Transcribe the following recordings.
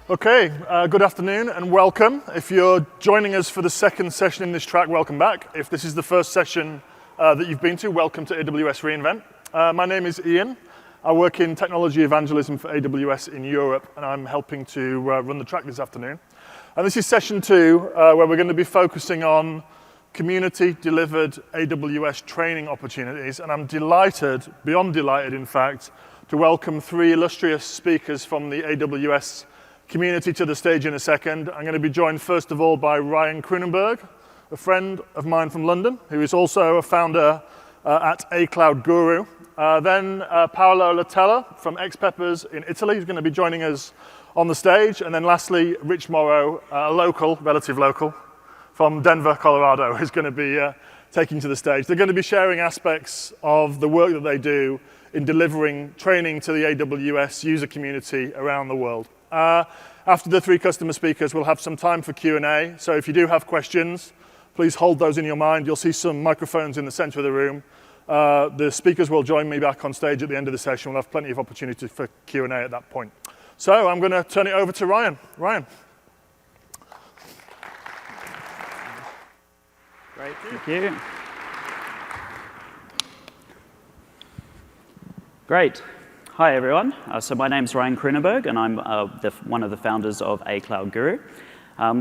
Okay, good afternoon and welcome. If you're joining us for the second session in this track, welcome back. If this is the first session that you've been to, welcome to AWS reInvent. My name is Ian. I work in technology evangelism for AWS in Europe, and I'm helping to run the track this afternoon. And this is session 2, where we're going to be focusing on community-delivered AWS training opportunities. And I'm delighted, beyond delighted in fact, to welcome 3 illustrious speakers from the AWS community to the stage in a second. I'm going to be joined first of all by Ryan Kroonenberg, a friend of mine from London, who is also a founder at A Cloud Guru. Then Paolo Latella from Xpeppers in Italy, who's going to be joining us on the stage. And then lastly, Rich Morrow, a local, relative local, from Denver, Colorado, who's going to be taking to the stage. They're going to be sharing aspects of the work that they do in delivering training to the AWS user community around the world. After the 3 customer speakers, we'll have some time for Q&A. So if you do have questions, please hold those in your mind. You'll see some microphones in the center of the room. The speakers will join me back on stage at the end of the session. We'll have plenty of opportunity for Q&A at that point. So I'm going to turn it over to Ryan. Ryan. Great, thank you. Great. Hi, everyone. So my name's Ryan Kroonenberg, and I'm one of the founders of A Cloud Guru.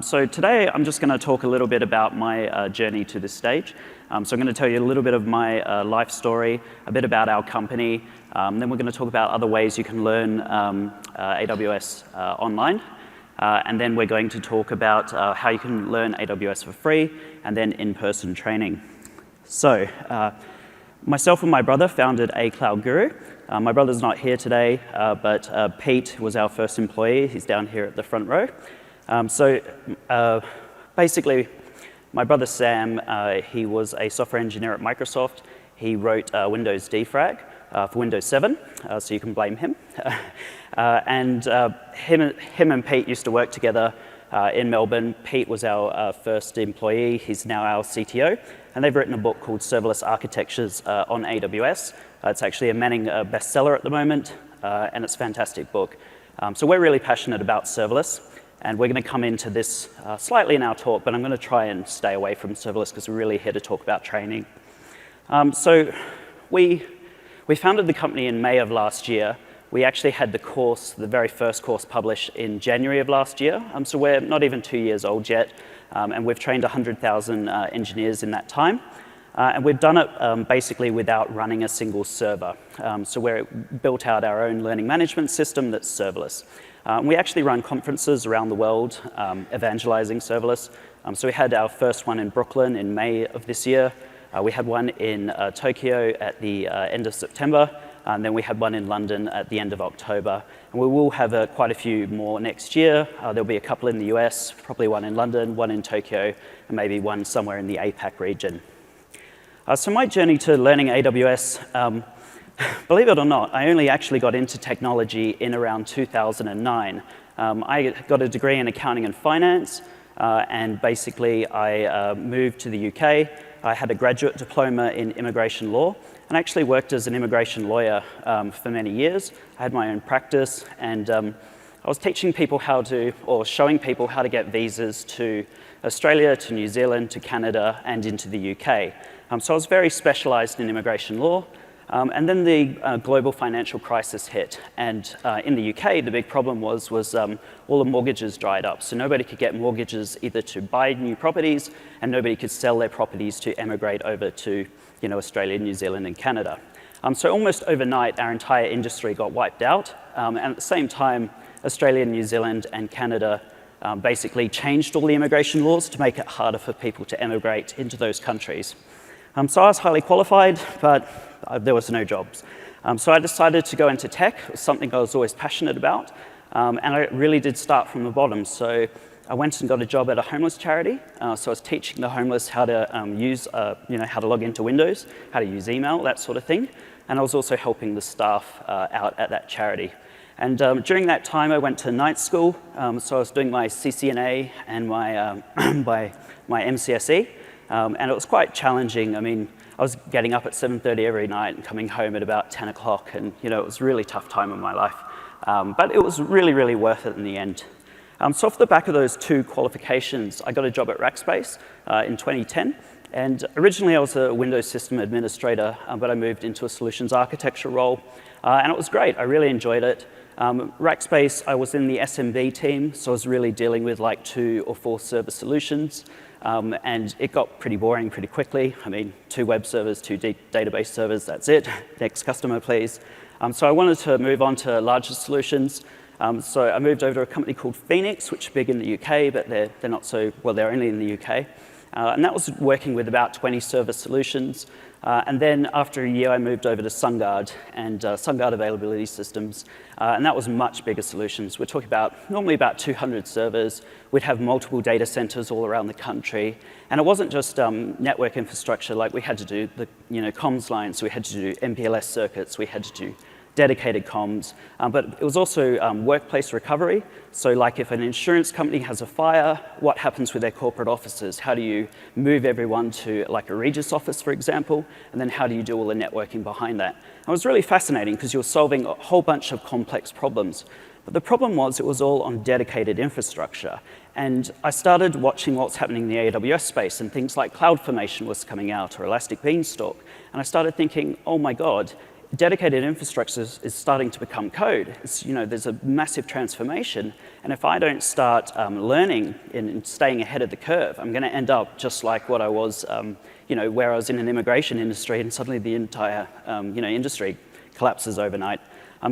So today, I'm just going to talk a little bit about my journey to this stage. So I'm going to tell you a little bit of my life story, a bit about our company. Then we're going to talk about other ways you can learn AWS online. And then we're going to talk about how you can learn AWS for free, and then in-person training. So myself and my brother founded A Cloud Guru. My brother's not here today, but Pete was our first employee. He's down here at the front row. Basically, my brother Sam, he was a software engineer at Microsoft. He wrote Windows defrag for Windows 7, so you can blame him. Him and Pete used to work together in Melbourne. Pete was our first employee. He's now our CTO. And they've written a book called Serverless Architectures on AWS. It's actually a Manning bestseller at the moment, and it's a fantastic book. So we're really passionate about serverless, and we're going to come into this slightly in our talk, but I'm going to try and stay away from serverless because we're really here to talk about training. So we founded the company in May of last year. We actually had the very first course published in January of last year. So we're not even 2 years old yet, and we've trained 100,000 engineers in that time. And we've done it basically without running a single server. So we built out our own learning management system that's serverless. We actually run conferences around the world evangelizing serverless. So we had our first one in Brooklyn in May of this year. We had one in Tokyo at the end of September. And then we had one in London at the end of October. And we will have quite a few more next year. There'll be a couple in the US, probably one in London, one in Tokyo, and maybe one somewhere in the APAC region. So my journey to learning AWS, believe it or not, I only actually got into technology in around 2009. I got a degree in accounting and finance, and basically I moved to the UK. I had a graduate diploma in immigration law, and I actually worked as an immigration lawyer for many years. I had my own practice, and I was teaching people showing people how to get visas to Australia, to New Zealand, to Canada, and into the UK. So I was very specialized in immigration law. And then the global financial crisis hit. And in the UK, the big problem was all the mortgages dried up. So nobody could get mortgages either to buy new properties, and nobody could sell their properties to emigrate over to Australia, New Zealand, and Canada. So almost overnight, our entire industry got wiped out. And at the same time, Australia, New Zealand, and Canada basically changed all the immigration laws to make it harder for people to emigrate into those countries. So I was highly qualified, but there was no jobs. So I decided to go into tech. It was something I was always passionate about. And I really did start from the bottom. So I went and got a job at a homeless charity. So I was teaching the homeless how to how to log into Windows, how to use email, that sort of thing. And I was also helping the staff out at that charity. And during that time, I went to night school. So I was doing my CCNA and my MCSE. And it was quite challenging. I mean, I was getting up at 7:30 every night and coming home at about 10 o'clock. And, it was a really tough time in my life. But it was really, really worth it in the end. So off the back of those 2 qualifications, I got a job at Rackspace in 2010. And originally I was a Windows system administrator, but I moved into a solutions architecture role. And it was great. I really enjoyed it. Rackspace, I was in the SMB team, so I was really dealing with like 2 or 4 server solutions. And it got pretty boring pretty quickly. I mean, 2 web servers, 2 database servers, that's it. Next customer, please. So I wanted to move on to larger solutions. So I moved over to a company called Phoenix, which is big in the UK, but they're not so, well, they're only in the UK. And that was working with about 20 server solutions. And then after a year, I moved over to SunGuard and SunGuard Availability Systems. And that was much bigger solutions. We're talking about normally about 200 servers. We'd have multiple data centers all around the country. And it wasn't just network infrastructure, like we had to do the comms lines, we had to do MPLS circuits, we had to do dedicated comms, but it was also workplace recovery. So like if an insurance company has a fire, what happens with their corporate offices? How do you move everyone to like a Regis office, for example? And then how do you do all the networking behind that? And it was really fascinating because you were solving a whole bunch of complex problems. But the problem was it was all on dedicated infrastructure. And I started watching what's happening in the AWS space, and things like CloudFormation was coming out, or Elastic Beanstalk. And I started thinking, oh my God, dedicated infrastructure is starting to become code. There's a massive transformation, and if I don't start learning and staying ahead of the curve, I'm going to end up just like what I was, where I was in an immigration industry, and suddenly the entire, industry collapses overnight.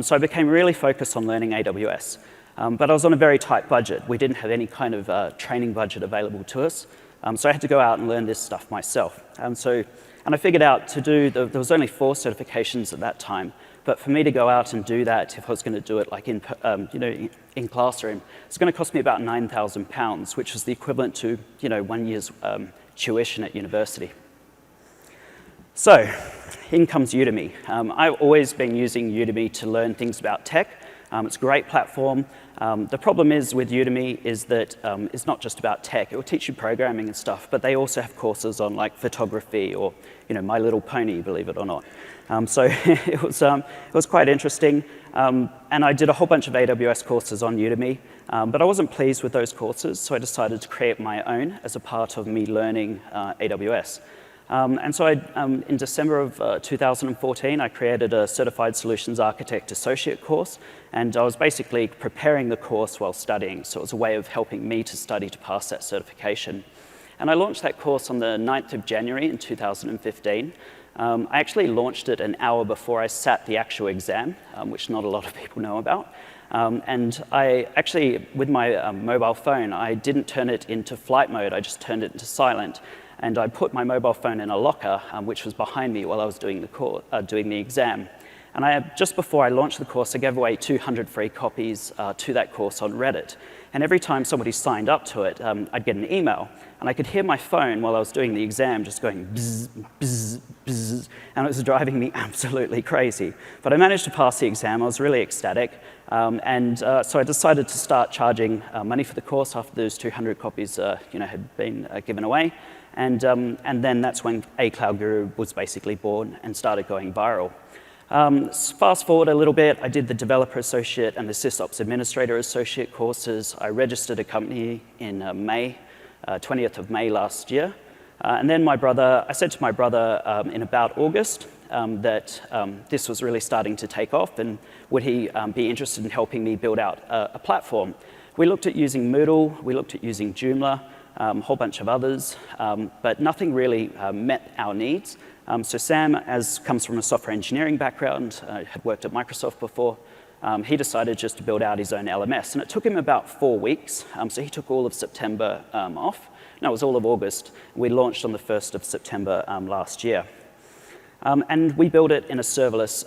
So I became really focused on learning AWS, but I was on a very tight budget. We didn't have any kind of training budget available to us, so I had to go out and learn this stuff myself. And I figured out there was only 4 certifications at that time, but for me to go out and do that, if I was going to do it like in classroom, it's going to cost me about £9,000, which was the equivalent to 1 year's tuition at university. So, in comes Udemy. I've always been using Udemy to learn things about tech. It's a great platform. The problem is with Udemy is that it's not just about tech. It will teach you programming and stuff, but they also have courses on like photography or My Little Pony, believe it or not. So it was quite interesting. And I did a whole bunch of AWS courses on Udemy, but I wasn't pleased with those courses, so I decided to create my own as a part of me learning AWS. And so in December of 2014, I created a Certified Solutions Architect Associate course, and I was basically preparing the course while studying, so it was a way of helping me to study to pass that certification. And I launched that course on the 9th of January in 2015. I actually launched it an hour before I sat the actual exam, which not a lot of people know about. And I actually, with my mobile phone, I didn't turn it into flight mode, I just turned it into silent. And I put my mobile phone in a locker, which was behind me while I was doing the exam. And just before I launched the course, I gave away 200 free copies to that course on Reddit. And every time somebody signed up to it, I'd get an email. And I could hear my phone while I was doing the exam just going bzz, bzz, bzz. And it was driving me absolutely crazy. But I managed to pass the exam. I was really ecstatic. So I decided to start charging money for the course after those 200 copies had been given away. And then that's when A Cloud Guru was basically born and started going viral. Fast forward a little bit, I did the Developer Associate and the SysOps Administrator Associate courses. I registered a company in May, 20th of May last year. And then I said to my brother in about August that this was really starting to take off, and would he be interested in helping me build out a platform. We looked at using Moodle, we looked at using Joomla, a whole bunch of others, but nothing really met our needs. So Sam, comes from a software engineering background, had worked at Microsoft before, he decided just to build out his own LMS. And it took him about 4 weeks, so he took all of September off. No, it was all of August. We launched on the 1st of September last year. And we built it in a serverless,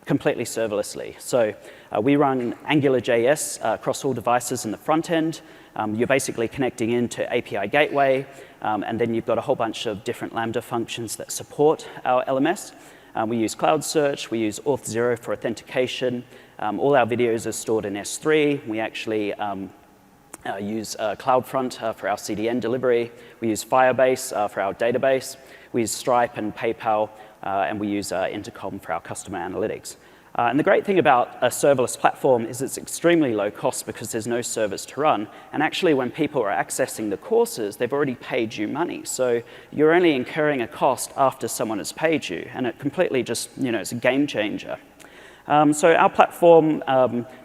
completely serverlessly. So we run AngularJS across all devices in the front end. You're basically connecting into API Gateway, and then you've got a whole bunch of different Lambda functions that support our LMS. We use Cloud Search, we use Auth0 for authentication. All our videos are stored in S3. We actually use CloudFront for our CDN delivery. We use Firebase for our database. We use Stripe and PayPal, and we use Intercom for our customer analytics. And the great thing about a serverless platform is it's extremely low cost because there's no servers to run. And actually, when people are accessing the courses, they've already paid you money. So you're only incurring a cost after someone has paid you. And it completely just, it's a game changer. So our platform,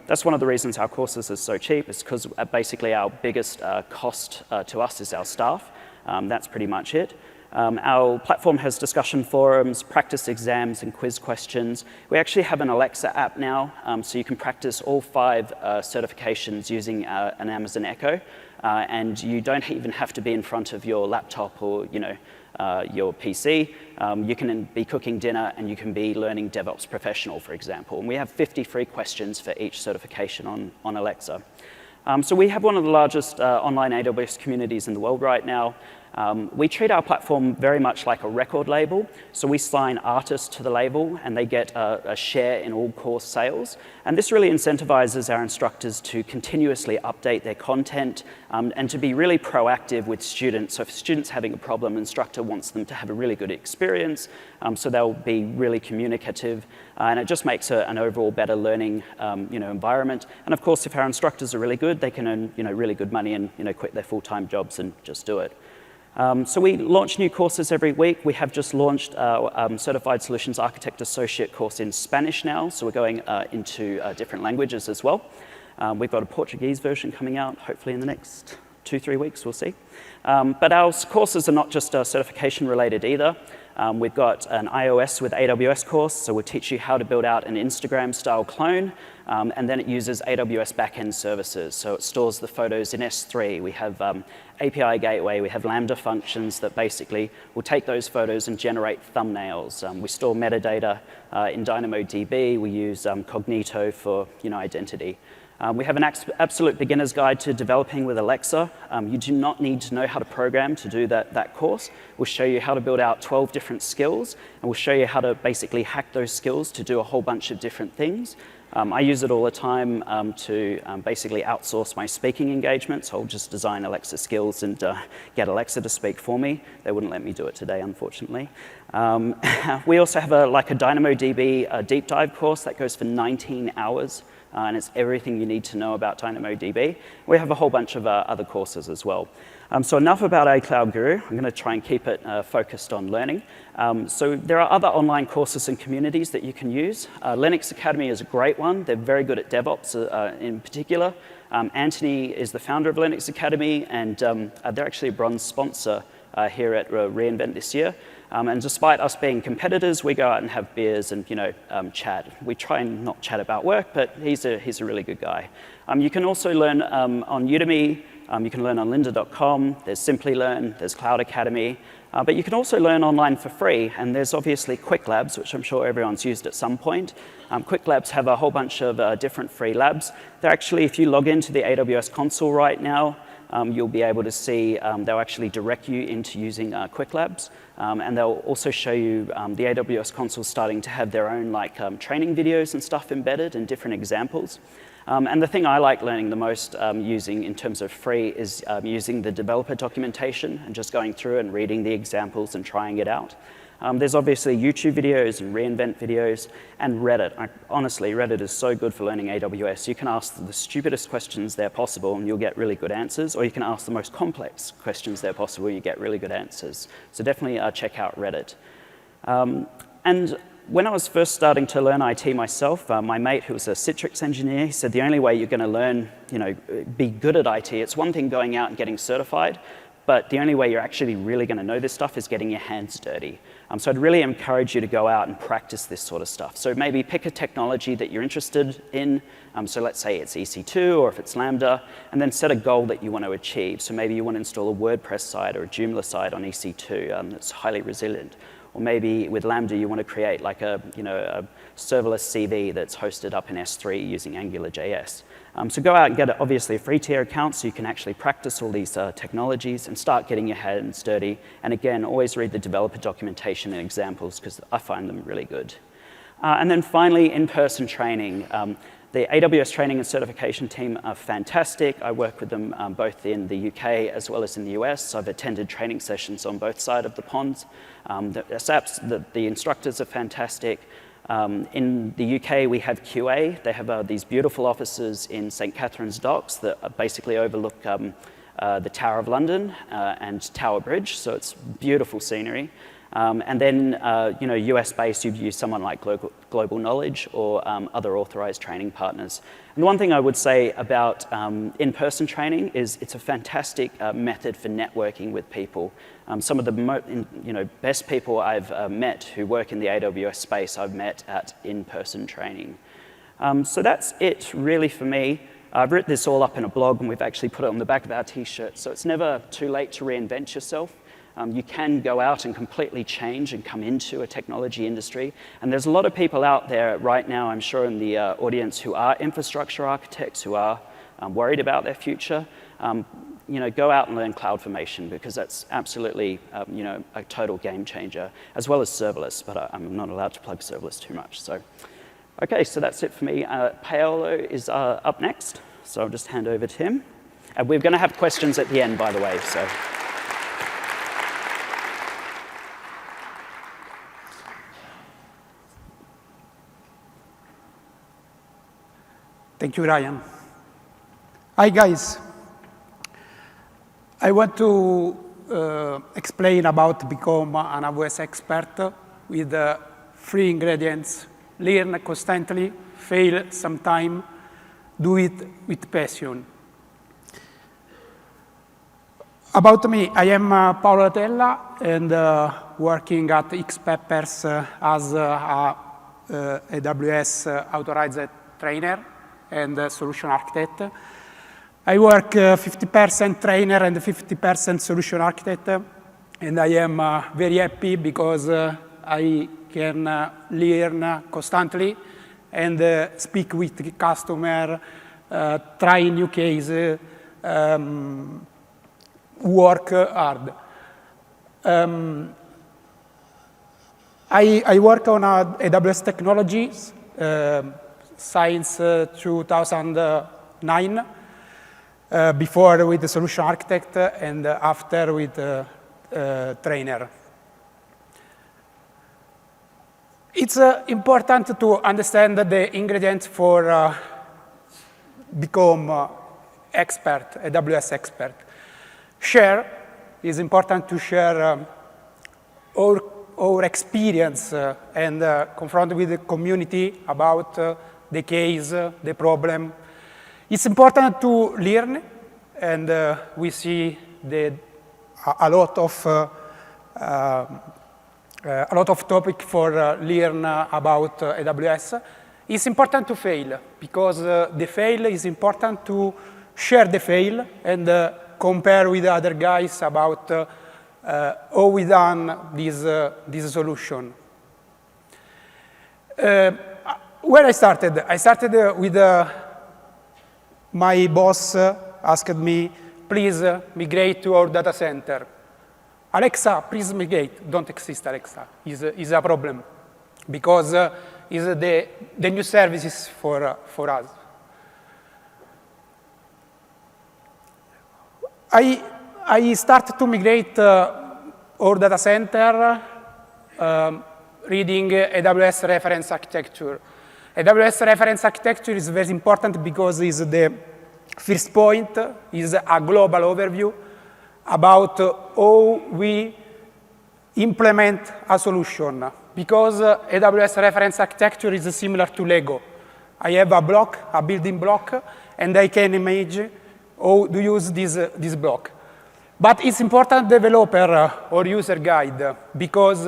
that's one of the reasons our courses are so cheap, is because basically our biggest cost to us is our staff. That's pretty much it. Our platform has discussion forums, practice exams, and quiz questions. We actually have an Alexa app now, so you can practice all 5 certifications using an Amazon Echo, and you don't even have to be in front of your laptop or your PC. You can be cooking dinner and you can be learning DevOps Professional, for example. And we have 50 free questions for each certification on Alexa. So we have one of the largest online AWS communities in the world right now. We treat our platform very much like a record label. So we sign artists to the label and they get a share in all course sales. And this really incentivizes our instructors to continuously update their content and to be really proactive with students. So if a student's having a problem, instructor wants them to have a really good experience. So they'll be really communicative. And it just makes an overall better learning environment. And of course, if our instructors are really good, they can earn really good money and quit their full-time jobs and just do it. So we launch new courses every week. We have just launched our Certified Solutions Architect Associate course in Spanish now, so we're going into different languages as well. We've got a Portuguese version coming out, hopefully in the next 2-3 weeks, we'll see. But our courses are not just certification related either. We've got an iOS with AWS course, so we'll teach you how to build out an Instagram-style clone, and then it uses AWS backend services. So it stores the photos in S3. We have API gateway, we have Lambda functions that basically will take those photos and generate thumbnails. We store metadata in DynamoDB. We use Cognito for identity. We have an absolute beginner's guide to developing with Alexa. You do not need to know how to program to do that course. We'll show you how to build out 12 different skills, and we'll show you how to basically hack those skills to do a whole bunch of different things. I use it all the time to basically outsource my speaking engagements. I'll just design Alexa skills and get Alexa to speak for me. They wouldn't let me do it today, unfortunately. We also have a DynamoDB deep dive course that goes for 19 hours. And it's everything you need to know about DynamoDB. We have a whole bunch of other courses as well. So enough about A Cloud Guru. I'm going to try and keep it focused on learning. So there are other online courses and communities that you can use. Linux Academy is a great one. They're very good at DevOps in particular. Anthony is the founder of Linux Academy, and they're actually a bronze sponsor here at reInvent this year. And despite us being competitors, we go out and have beers and chat. We try and not chat about work, but he's a really good guy. You can also learn on Udemy. You can learn on lynda.com. There's Simply Learn. There's Cloud Academy. But you can also learn online for free. And there's obviously Quick Labs, which I'm sure everyone's used at some point. Quick Labs have a whole bunch of different free labs. They're actually, if you log into the AWS console right now, you'll be able to see they'll actually direct you into using Quick Labs. And they'll also show you the AWS console starting to have their own training videos and stuff embedded and different examples. And the thing I like learning the most using in terms of free is using the developer documentation and just going through and reading the examples and trying it out. There's obviously YouTube videos and reInvent videos and Reddit. Honestly, Reddit is so good for learning AWS. You can ask the stupidest questions there possible and you'll get really good answers, or you can ask the most complex questions there possible and you get really good answers. So definitely check out Reddit. And when I was first starting to learn IT myself, my mate who was a Citrix engineer, he said the only way you're going to learn, be good at IT, it's one thing going out and getting certified, but the only way you're actually really going to know this stuff is getting your hands dirty. So I'd really encourage you to go out and practice this sort of stuff. So maybe pick a technology that you're interested in. So let's say it's EC2 or if it's Lambda, and then set a goal that you want to achieve. So maybe you want to install a WordPress site or a Joomla site on EC2 that's highly resilient. Or maybe with Lambda, you want to create like a serverless CV that's hosted up in S3 using AngularJS. So go out and get obviously a free tier account so you can actually practice all these technologies and start getting your hands dirty. And again, always read the developer documentation and examples because I find them really good. And then finally, in-person training. The AWS Training and Certification team are fantastic. I work with them both in the UK as well as in the US. I've attended training sessions on both sides of the pond. The instructors are fantastic. In the UK, we have QA. They have these beautiful offices in St. Catherine's Docks that basically overlook the Tower of London and Tower Bridge, so it's beautiful scenery. And then, US-based, you'd use someone like Global Knowledge or other authorized training partners. And the one thing I would say about in-person training is it's a fantastic method for networking with people. Some of the best people I've met who work in the AWS space, I've met at in-person training. So that's it really for me. I've written this all up in a blog, and we've actually put it on the back of our t-shirt. So it's never too late to reinvent yourself. You can go out and completely change and come into a technology industry. And there's a lot of people out there right now, I'm sure in the audience, who are infrastructure architects, who are worried about their future. Go out and learn CloudFormation, because that's absolutely a total game changer, as well as serverless, but I'm not allowed to plug serverless too much. So, okay, so that's it for me. Paolo is up next, so I'll just hand over to him. And we're going to have questions at the end, by the way. So. Thank you, Ryan. Hi, guys. I want to explain about become an AWS expert with 3 ingredients: learn constantly, fail sometime, do it with passion. About me, I am Paolo Latella, and working at Xpeppers as a AWS authorized trainer and solution architect. I work 50% trainer and 50% solution architect, and I am very happy because I can learn constantly and speak with the customer, try new cases, work hard. I work on AWS technologies since 2009, before with the solution architect and after with trainer. It's important to understand the ingredients for become expert, AWS expert. Share is important to share our experience and confront with the community about the case, the problem. It's important to learn, and we see a lot of topic for learn about AWS. It's important to fail, because the fail is important to share the fail and compare with other guys about how we done this solution. Where I started with my boss asked me, please migrate to our data center. Alexa, please migrate. Don't exist, Alexa. Is a problem, because is the new services for us. I started to migrate our data center reading AWS reference architecture. AWS reference architecture is very important because it's the first point, is a global overview about how we implement a solution. Because AWS reference architecture is similar to Lego. I have a block, a building block, and I can imagine how to use this block. But it's important developer or user guide, because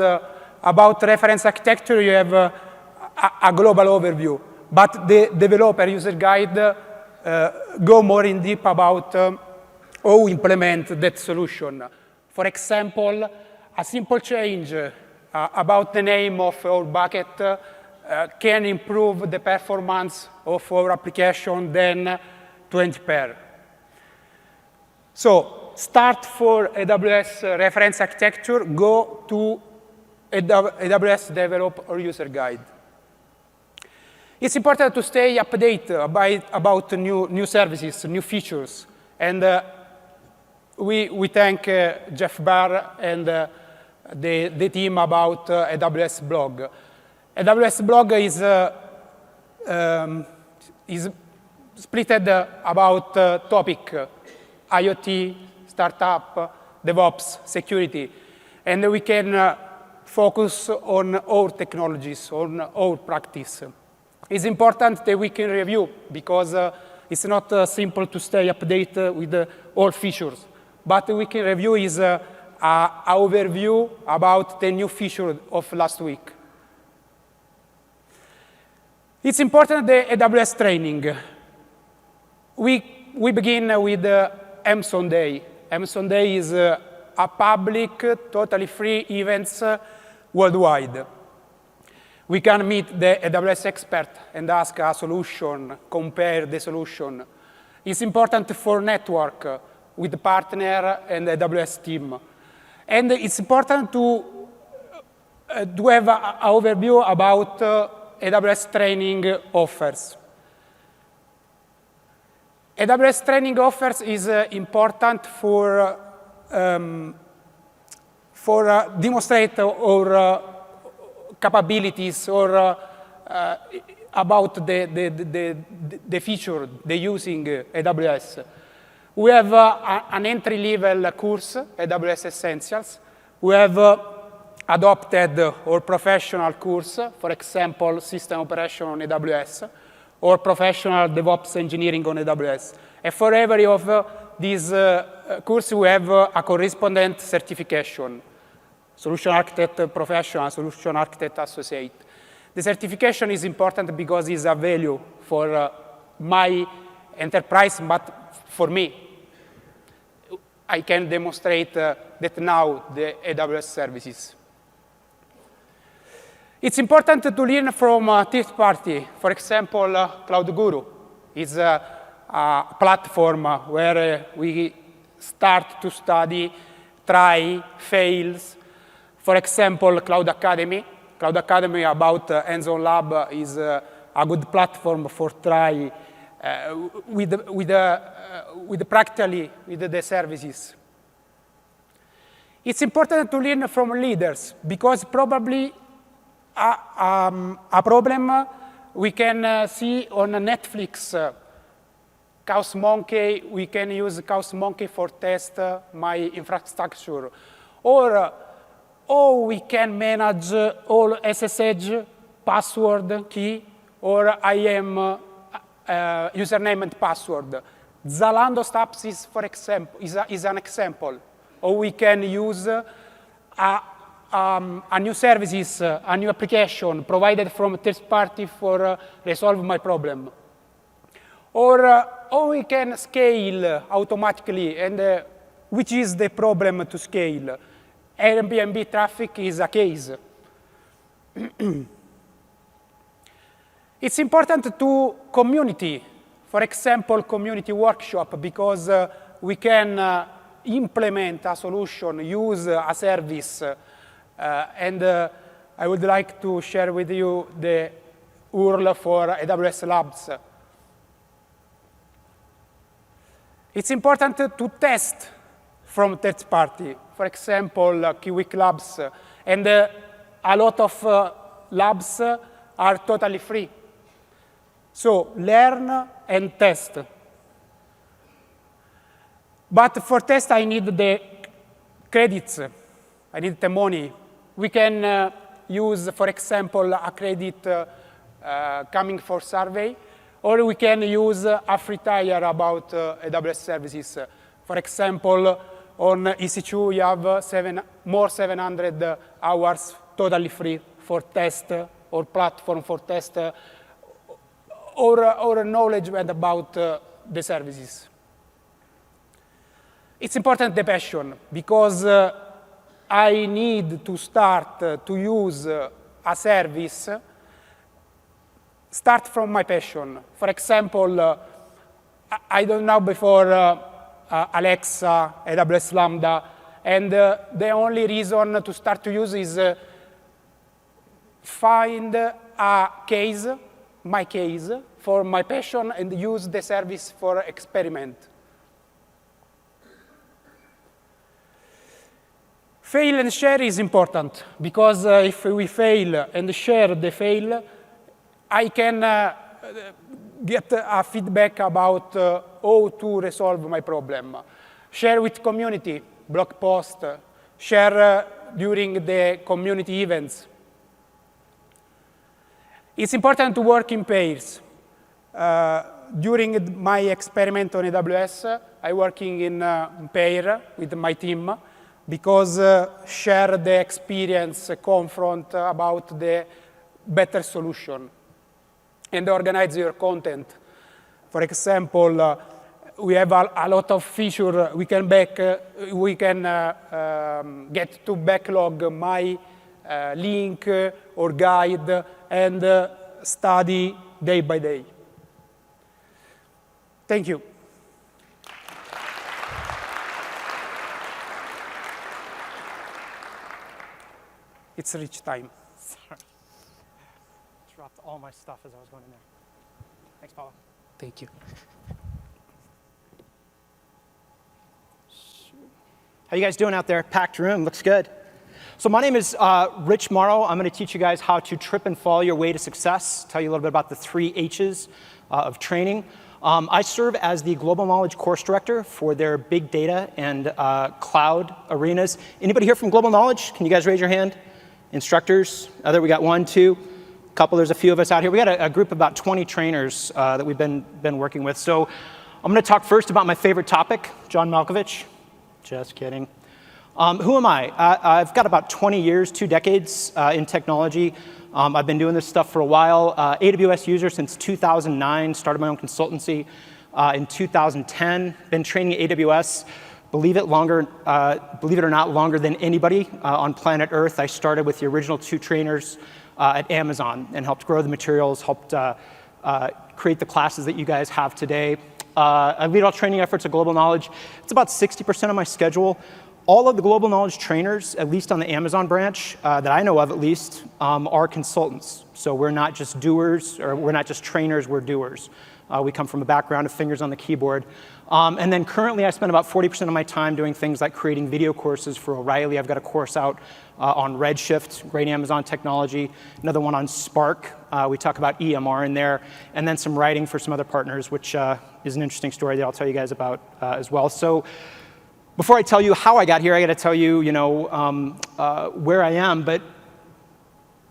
about reference architecture you have a global overview. But the developer user guide go more in deep about how implement that solution. For example, a simple change about the name of our bucket can improve the performance of our application than 20 pair. So start for AWS reference architecture, go to AWS develop or user guide. It's important to stay updated about new services, new features. And we thank Jeff Barr and the team about AWS blog. AWS blog is split about topic, IoT, startup, DevOps, security. And we can focus on our technologies, on our practice. It's important that we can review because it's not simple to stay updated with all features. But we can review is an overview about the new feature of last week. It's important the AWS training. We begin with Amazon Day. Amazon Day is a public, totally free event worldwide. We can meet the AWS expert and ask a solution, compare the solution. It's important for network with the partner and the AWS team. And it's important to have an overview about AWS training offers. AWS training offers is important for demonstrate our capabilities or about the feature, the using AWS. We have an entry-level course, AWS Essentials. We have adopted our professional course, for example, system operation on AWS, or professional DevOps engineering on AWS. And for every of these courses, we have a correspondent certification, Solution Architect Professional, Solution Architect Associate. The certification is important because it's a value for my enterprise, but for me. I can demonstrate that now the AWS services. It's important to learn from a third party. For example, Cloud Guru is a platform where we start to study, try, fails. For example, Cloud Academy. Cloud Academy about hands-on lab is a good platform for try practically with the services. It's important to learn from leaders because probably a problem we can see on Netflix. Chaos Monkey, we can use Chaos Monkey for test my infrastructure. Or we can manage all SSH, password, key, or IAM username and password. Zalando Stapps is, for example, is an example. Or we can use a new services, a new application provided from third party for resolve my problem. Or we can scale automatically, and which is the problem to scale? Airbnb traffic is a case. It's important to community, for example, community workshop, because we can implement a solution, use a service, and I would like to share with you the URL for AWS Labs. It's important to test from third party. For example, Kiwik Labs, and a lot of labs are totally free. So learn and test. But for test, I need the credits. I need the money. We can use, for example, a credit coming for survey, or we can use a free tier about AWS services. For example, on EC2, you have more 700 hours totally free for test, or platform for test, or knowledge about the services. It's important, the passion, because I need to start to use a service, start from my passion. For example, I don't know before Alexa, AWS Lambda, and the only reason to start to use is find a case, my case, for my passion, and use the service for experiment. Fail and share is important, because if we fail and share the fail, I can get a feedback about how to resolve my problem. Share with community, blog post, share during the community events. It's important to work in pairs. During my experiment on AWS, I'm working in pair with my team, because share the experience, confront about the better solution, and organize your content. For example, we have a lot of features. We can get to backlog my link or guide and study day by day. Thank you. It's reach time. Sorry. Dropped all my stuff as I was going in there. Thanks, Paolo. Thank you. How you guys doing out there? Packed room, looks good. So my name is Rich Morrow. I'm going to teach you guys how to trip and fall your way to success, tell you a little bit about the 3 H's of training. I serve as the Global Knowledge Course Director for their big data and cloud arenas. Anybody here from Global Knowledge? Can you guys raise your hand? Instructors? Other, we got 1, 2, a couple, there's a few of us out here. We got a group of about 20 trainers that we've been working with. So I'm going to talk first about my favorite topic, John Malkovich. Just kidding. Who am I? I've got about 20 years, 2 decades in technology. I've been doing this stuff for a while. AWS user since 2009, started my own consultancy in 2010. Been training at AWS, believe it or not, longer than anybody on planet Earth. I started with the original 2 trainers at Amazon and helped grow the materials, helped create the classes that you guys have today. I lead all training efforts at Global Knowledge. It's about 60% of my schedule. All of the Global Knowledge trainers, at least on the Amazon branch, that I know of at least, are consultants. So we're not just doers, or we're not just trainers, we're doers. We come from a background of fingers on the keyboard. And then currently I spend about 40% of my time doing things like creating video courses for O'Reilly. I've got a course out on Redshift, great Amazon technology, another one on Spark. We talk about EMR in there, and then some writing for some other partners, which is an interesting story that I'll tell you guys about as well. So before I tell you how I got here, I got to tell you, where I am. But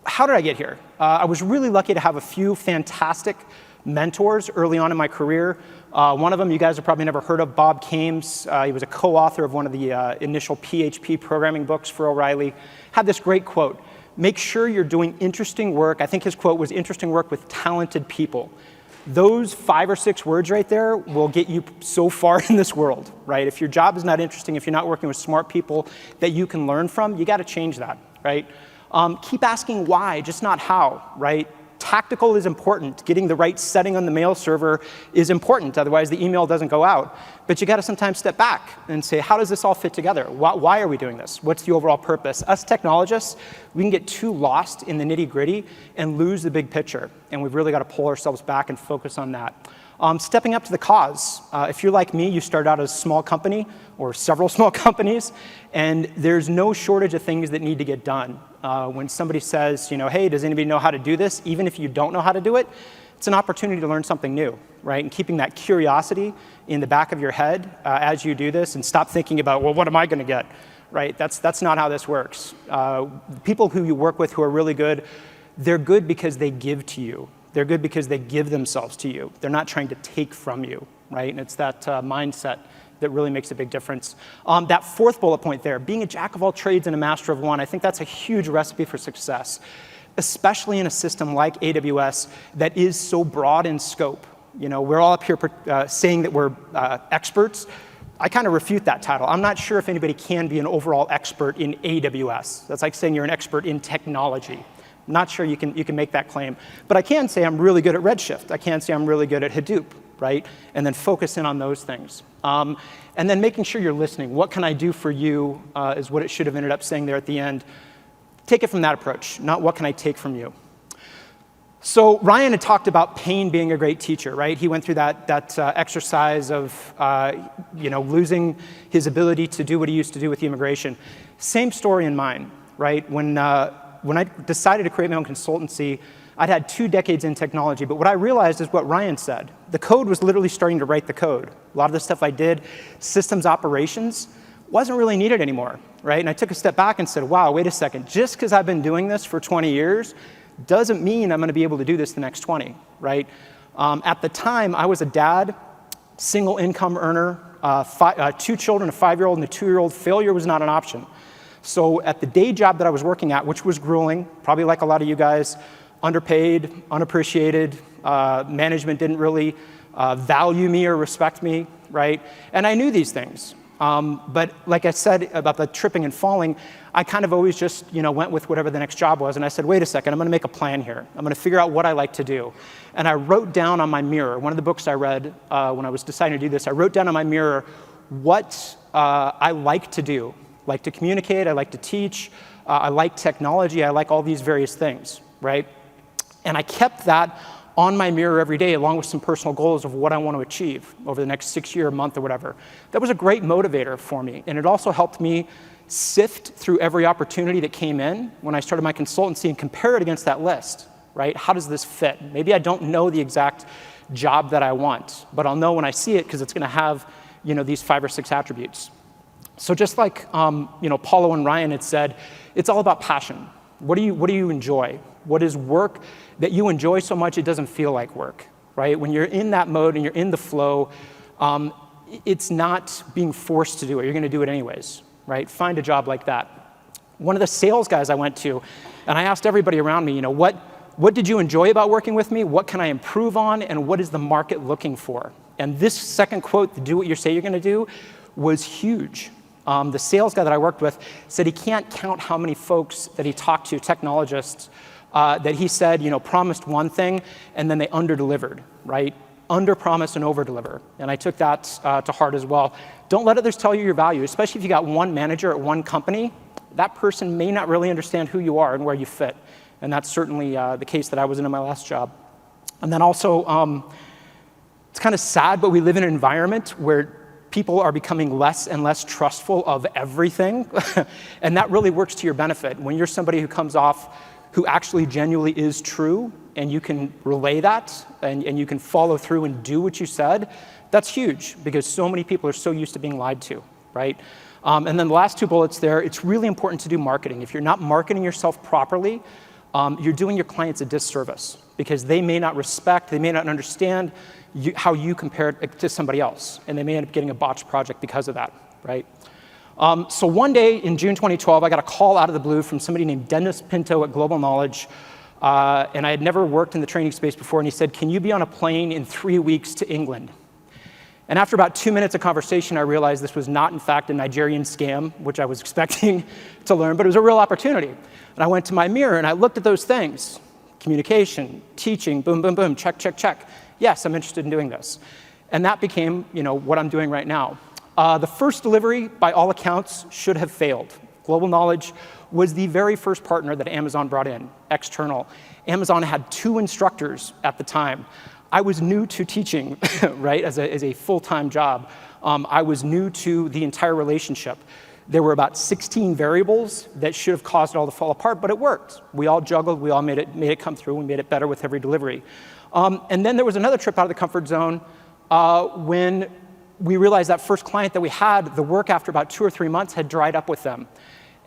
how did I get here? I was really lucky to have a few fantastic mentors early on in my career. One of them you guys have probably never heard of, Bob Kames. He was a co-author of one of the initial PHP programming books for O'Reilly. Had this great quote: make sure you're doing interesting work. I think his quote was, interesting work with talented people. Those 5 or 6 words right there will get you so far in this world, right? If your job is not interesting, if you're not working with smart people that you can learn from, you got to change that, right? Keep asking why, just not how, right? Tactical is important. Getting the right setting on the mail server is important. Otherwise, the email doesn't go out. But you got to sometimes step back and say, how does this all fit together? Why are we doing this? What's the overall purpose? Us technologists, we can get too lost in the nitty-gritty and lose the big picture. And we've really got to pull ourselves back and focus on that. Stepping up to the cause. If you're like me, you started out as a small company or several small companies, and there's no shortage of things that need to get done. When somebody says, hey, does anybody know how to do this? Even if you don't know how to do it, it's an opportunity to learn something new, right? And keeping that curiosity in the back of your head as you do this, and stop thinking about, well, what am I going to get, right? That's not how this works. People who you work with who are really good, they're good because they give to you. They're good because they give themselves to you. They're not trying to take from you, right? And it's that mindset that really makes a big difference. That 4th bullet point there, being a jack of all trades and a master of one, I think that's a huge recipe for success, especially in a system like AWS that is so broad in scope. We're all up here saying that we're experts. I kind of refute that title. I'm not sure if anybody can be an overall expert in AWS. That's like saying you're an expert in technology. I'm not sure you can make that claim. But I can say I'm really good at Redshift. I can say I'm really good at Hadoop, right? And then focus in on those things. And then making sure you're listening. What can I do for you is what it should have ended up saying there at the end. Take it from that approach, not what can I take from you. So Ryan had talked about pain being a great teacher, right? He went through that exercise of losing his ability to do what he used to do with the immigration. Same story in mine, right? When I decided to create my own consultancy, I'd had 2 decades in technology, but what I realized is what Ryan said. The code was literally starting to write the code. A lot of the stuff I did, systems operations, wasn't really needed anymore, right? And I took a step back and said, wow, wait a second, just because I've been doing this for 20 years doesn't mean I'm going to be able to do this the next 20, right? At the time, I was a dad, single income earner, 2 children, a 5-year-old and a 2-year-old. Failure was not an option. So at the day job that I was working at, which was grueling, probably like a lot of you guys, underpaid, unappreciated, management didn't really value me or respect me, right? And I knew these things. But like I said about the tripping and falling, I kind of always just went with whatever the next job was. And I said, wait a second, I'm going to make a plan here. I'm going to figure out what I like to do. And I wrote down on my mirror, one of the books I read when I was deciding to do this, I wrote down on my mirror what I like to do. I like to communicate, I like to teach, I like technology, I like all these various things, right? And I kept that on my mirror every day, along with some personal goals of what I want to achieve over the next 6-year, month, or whatever. That was a great motivator for me, and it also helped me sift through every opportunity that came in when I started my consultancy and compare it against that list, right? How does this fit? Maybe I don't know the exact job that I want, but I'll know when I see it because it's going to have these 5 or 6 attributes. So just like Paulo and Ryan had said, it's all about passion. What do you enjoy? What is work that you enjoy so much it doesn't feel like work, right? When you're in that mode and you're in the flow, it's not being forced to do it. You're going to do it anyways, right? Find a job like that. One of the sales guys I went to, and I asked everybody around me, what did you enjoy about working with me? What can I improve on? And what is the market looking for? And this second quote, do what you say you're going to do, was huge. The sales guy that I worked with said he can't count how many folks that he talked to, technologists, that he said, promised one thing and then they under-delivered, right? Under-promise and over-deliver. And I took that to heart as well. Don't let others tell you your value, especially if you got one manager at one company. That person may not really understand who you are and where you fit. And that's certainly the case that I was in my last job. And then also, it's kind of sad, but we live in an environment where people are becoming less and less trustful of everything. And that really works to your benefit. When you're somebody who comes off who actually genuinely is true, and you can relay that, and you can follow through and do what you said, that's huge, because so many people are so used to being lied to, right? And then the last 2 bullets there, it's really important to do marketing. If you're not marketing yourself properly, you're doing your clients a disservice, because they may not respect, they may not understand how you compare it to somebody else, and they may end up getting a botched project because of that, right? So one day in June 2012, I got a call out of the blue from somebody named Dennis Pinto at Global Knowledge, and I had never worked in the training space before, and he said, can you be on a plane in 3 weeks to England? And after about 2 minutes of conversation, I realized this was not, in fact, a Nigerian scam, which I was expecting to learn, but it was a real opportunity. And I went to my mirror, and I looked at those things: communication, teaching, boom, boom, boom, check, check, check. Yes, I'm interested in doing this. And that became, what I'm doing right now. The first delivery, by all accounts, should have failed. Global Knowledge was the very first partner that Amazon brought in, external. Amazon had 2 instructors at the time. I was new to teaching, right, as a full-time job. I was new to the entire relationship. There were about 16 variables that should have caused it all to fall apart, but it worked. We all juggled, we all made it come through, we made it better with every delivery. And then there was another trip out of the comfort zone when we realized that first client that we had, the work after about 2 or 3 months had dried up with them.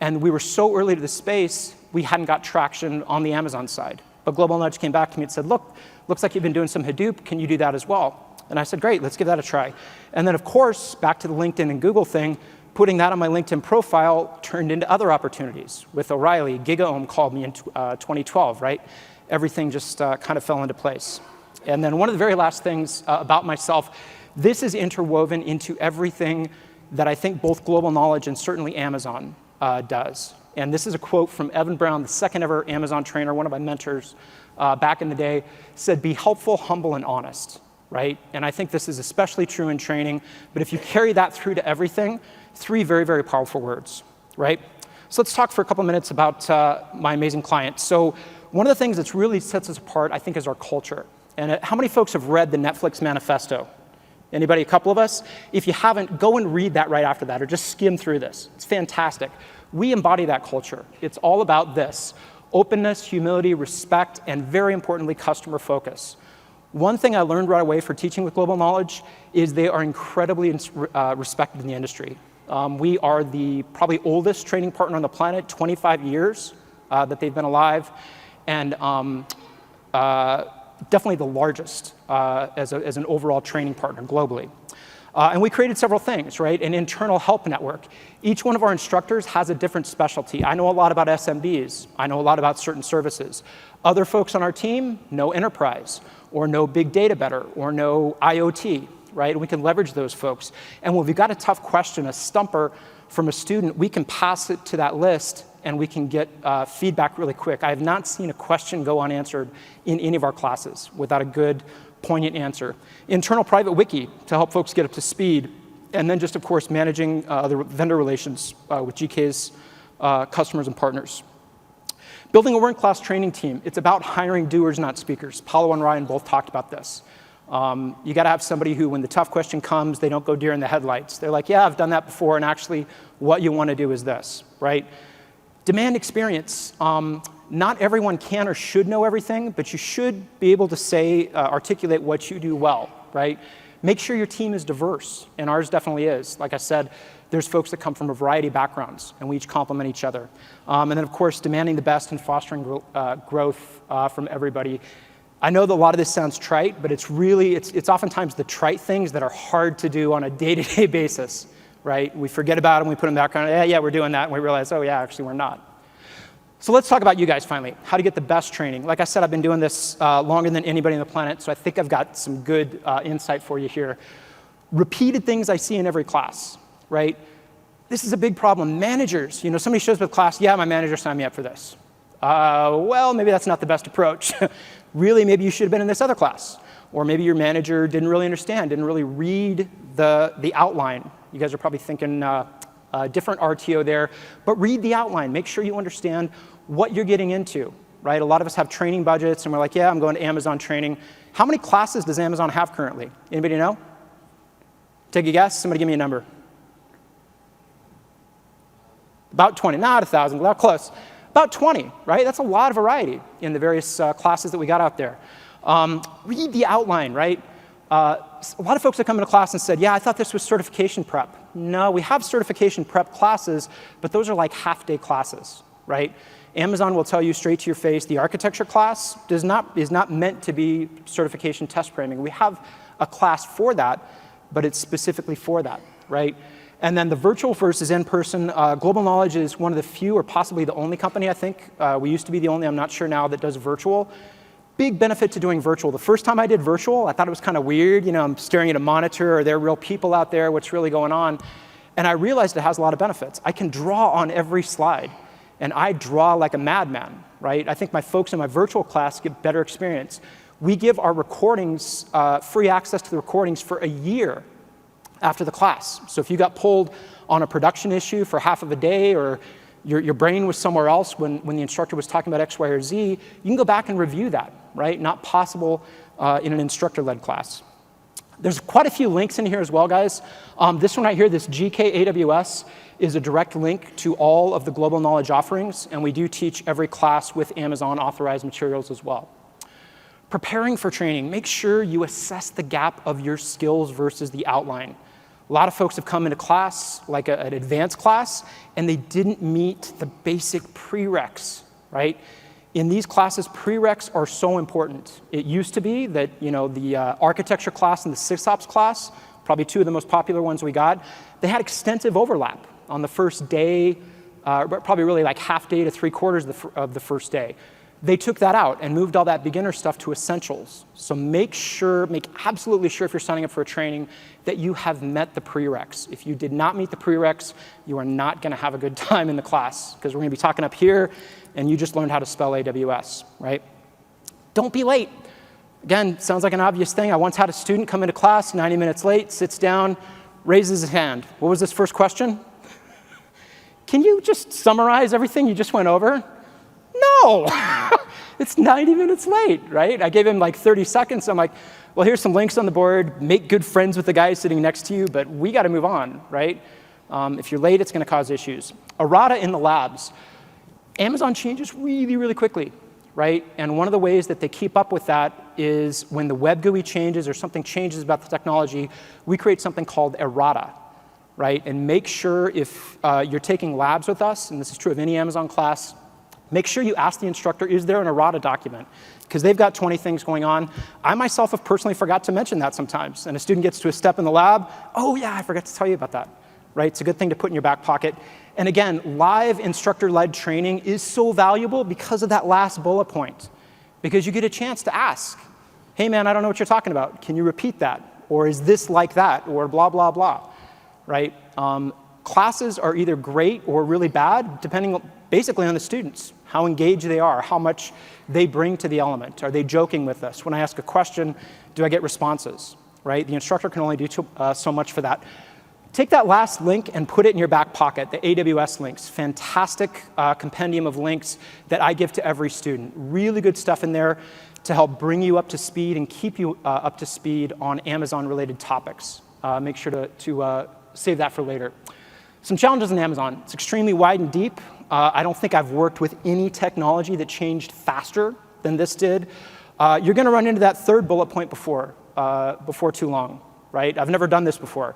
And we were so early to the space, we hadn't got traction on the Amazon side. But Global Knowledge came back to me and said, look, looks like you've been doing some Hadoop, can you do that as well? And I said, great, let's give that a try. And then of course, back to the LinkedIn and Google thing, putting that on my LinkedIn profile turned into other opportunities. With O'Reilly, GigaOM called me in 2012, right? Everything just kind of fell into place. And then one of the very last things about myself, this is interwoven into everything that I think both Global Knowledge and certainly Amazon does. And this is a quote from Evan Brown, the second ever Amazon trainer, one of my mentors back in the day, said, be helpful, humble, and honest, right? And I think this is especially true in training, but if you carry that through to everything, 3 very, very powerful words, right? So let's talk for a couple minutes about my amazing client. So one of the things that really sets us apart, I think, is our culture. And how many folks have read the Netflix manifesto? Anybody? A couple of us? If you haven't, go and read that right after that, or just skim through this. It's fantastic. We embody that culture. It's all about this: openness, humility, respect, and very importantly, customer focus. One thing I learned right away for teaching with Global Knowledge is they are incredibly respected in the industry. We are the probably oldest training partner on the planet, 25 years that they've been alive, and definitely the largest as an overall training partner globally. And we created several things, right? An internal help network. Each one of our instructors has a different specialty. I know a lot about SMBs. I know a lot about certain services. Other folks on our team know enterprise, or know big data better, or know IoT, right? And we can leverage those folks. And when we've got a tough question, a stumper from a student, we can pass it to that list and we can get feedback really quick. I have not seen a question go unanswered in any of our classes without a good, poignant answer. Internal private wiki to help folks get up to speed. And then just, of course, managing the vendor relations with GK's customers and partners. Building a world-class training team. It's about hiring doers, not speakers. Paulo and Ryan both talked about this. You got to have somebody who, when the tough question comes, they don't go deer in the headlights. They're like, yeah, I've done that before, and actually what you want to do is this, right? Demand experience. Not everyone can or should know everything, but you should be able to say, articulate what you do well, right? Make sure your team is diverse, and ours definitely is. Like I said, there's folks that come from a variety of backgrounds, and we each complement each other. And then, of course, demanding the best and fostering growth from everybody. I know that a lot of this sounds trite, but it's oftentimes the trite things that are hard to do on a day-to-day basis, right? We forget about them, we put them in the background, yeah, we're doing that, and we realize, oh yeah, actually we're not. So let's talk about you guys finally, how to get the best training. Like I said, I've been doing this longer than anybody on the planet, so I think I've got some good insight for you here. Repeated things I see in every class, right? This is a big problem. Managers, somebody shows up with class, yeah, my manager signed me up for this. Well, maybe that's not the best approach. Really, maybe you should have been in this other class. Or maybe your manager didn't really understand, didn't really read the outline. You guys are probably thinking different RTO there, but read the outline. Make sure you understand what you're getting into, right? A lot of us have training budgets, and we're like, yeah, I'm going to Amazon training. How many classes does Amazon have currently? Anybody know? Take a guess. Somebody give me a number. About 20. Not 1,000, but close. About 20, right? That's a lot of variety in the various classes that we got out there. Read the outline, right? A lot of folks that come into class and said, yeah, I thought this was certification prep. No, we have certification prep classes, but those are like half-day classes, right? Amazon will tell you straight to your face, the architecture class is not meant to be certification test framing. We have a class for that, but it's specifically for that, right? And then the virtual versus in-person, Global Knowledge is one of the few, or possibly the only company, I think. We used to be the only, I'm not sure now, that does virtual. Big benefit to doing virtual. The first time I did virtual, I thought it was kind of weird. I'm staring at a monitor, are there real people out there? What's really going on? And I realized it has a lot of benefits. I can draw on every slide, and I draw like a madman, right? I think my folks in my virtual class get better experience. We give our recordings, free access to the recordings for a year after the class. So if you got pulled on a production issue for half of a day, or your brain was somewhere else when the instructor was talking about X, Y, or Z, you can go back and review that, right? Not possible in an instructor-led class. There's quite a few links in here as well, guys. This one right here, this GK AWS, is a direct link to all of the Global Knowledge offerings, and we do teach every class with Amazon authorized materials as well. Preparing for training, make sure you assess the gap of your skills versus the outline. A lot of folks have come into class, like an advanced class, and they didn't meet the basic prereqs, right? In these classes, prereqs are so important. It used to be that the architecture class and the SysOps class, probably two of the most popular ones we got, they had extensive overlap on the first day, probably really like half day to 3/4 of the first day. They took that out and moved all that beginner stuff to essentials. So make absolutely sure if you're signing up for a training that you have met the prereqs. If you did not meet the prereqs, you are not going to have a good time in the class, because we're going to be talking up here and you just learned how to spell AWS, right? Don't be late. Again, sounds like an obvious thing. I once had a student come into class 90 minutes late, sits down, raises his hand. What was his first question? Can you just summarize everything you just went over? No. It's 90 minutes late, right? I gave him like 30 seconds. I'm like, well, here's some links on the board. Make good friends with the guy sitting next to you, but we got to move on, right? If you're late, it's going to cause issues. Errata in the labs. Amazon changes really, really quickly, right? And one of the ways that they keep up with that is when the web GUI changes or something changes about the technology, we create something called errata, right? And make sure if you're taking labs with us, and this is true of any Amazon class, make sure you ask the instructor, is there an errata document? Because they've got 20 things going on. I myself have personally forgot to mention that sometimes. And a student gets to a step in the lab, oh yeah, I forgot to tell you about that, right? It's a good thing to put in your back pocket. And again, live instructor-led training is so valuable because of that last bullet point. Because you get a chance to ask, hey man, I don't know what you're talking about. Can you repeat that? Or is this like that? Or blah, blah, blah, right? Classes are either great or really bad, depending basically on the students, how engaged they are, how much they bring to the element. Are they joking with us? When I ask a question, do I get responses, right? The instructor can only do so much for that. Take that last link and put it in your back pocket, the AWS links. Fantastic compendium of links that I give to every student. Really good stuff in there to help bring you up to speed and keep you up to speed on Amazon-related topics. Make sure to save that for later. Some challenges in Amazon. It's extremely wide and deep. I don't think I've worked with any technology that changed faster than this did. You're going to run into that third bullet point before too long, right? I've never done this before.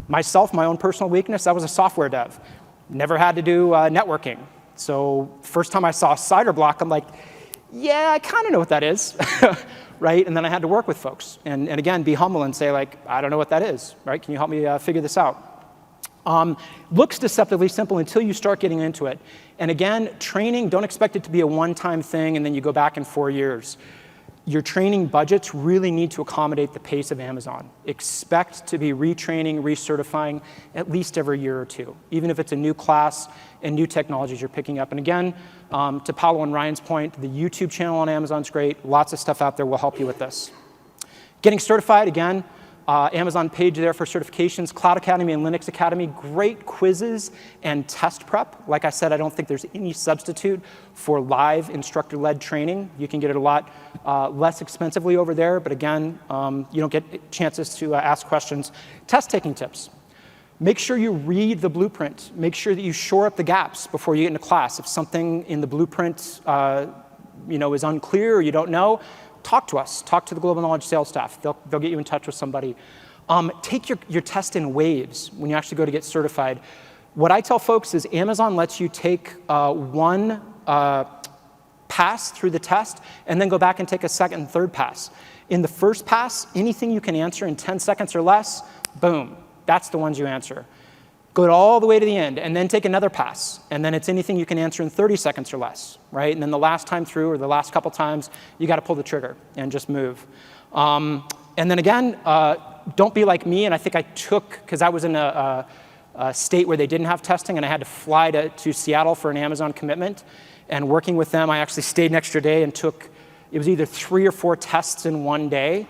Myself, my own personal weakness, I was a software dev. Never had to do networking. So first time I saw Cider Block, I'm like, yeah, I kind of know what that is, right? And then I had to work with folks. And again, be humble and say, like, I don't know what that is, right? Can you help me figure this out? Looks deceptively simple until you start getting into it. And again, training, don't expect it to be a one-time thing and then you go back in 4 years. Your training budgets really need to accommodate the pace of Amazon. Expect to be retraining, recertifying at least every year or two, even if it's a new class and new technologies you're picking up. And again, to Paolo and Ryan's point, the YouTube channel on Amazon's great. Lots of stuff out there will help you with this. Getting certified, again, Amazon page there for certifications, Cloud Academy and Linux Academy, great quizzes and test prep. Like I said, I don't think there's any substitute for live instructor-led training. You can get it a lot less expensively over there, but again, you don't get chances to ask questions. Test-taking tips. Make sure you read the blueprint. Make sure that you shore up the gaps before you get into class. If something in the blueprint is unclear or you don't know, talk to us. Talk to the Global Knowledge Sales staff. They'll get you in touch with somebody. Take your test in waves when you actually go to get certified. What I tell folks is Amazon lets you take one pass through the test and then go back and take a second and third pass. In the first pass, anything you can answer in 10 seconds or less, boom, that's the ones you answer. Go all the way to the end and then take another pass. And then it's anything you can answer in 30 seconds or less, right? And then the last time through or the last couple times, you got to pull the trigger and just move. And then again, don't be like me. And I think I took, because I was in a state where they didn't have testing and I had to fly to Seattle for an Amazon commitment. And working with them, I actually stayed an extra day and took, it was either 3 or 4 tests in one day.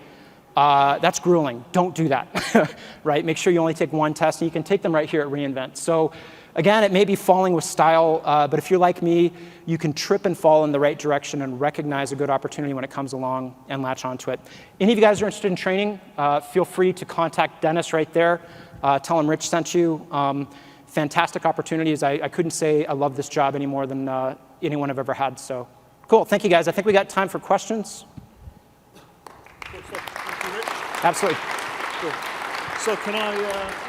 That's grueling. Don't do that, right? Make sure you only take one test, and you can take them right here at reInvent. So again, it may be falling with style, but if you're like me, you can trip and fall in the right direction and recognize a good opportunity when it comes along and latch onto it. Any of you guys who are interested in training, feel free to contact Dennis right there. Tell him Rich sent you. Fantastic opportunities. I couldn't say I love this job any more than anyone I've ever had. So cool. Thank you, guys. I think we got time for questions. Thank you, Rich. Absolutely. Cool. So can I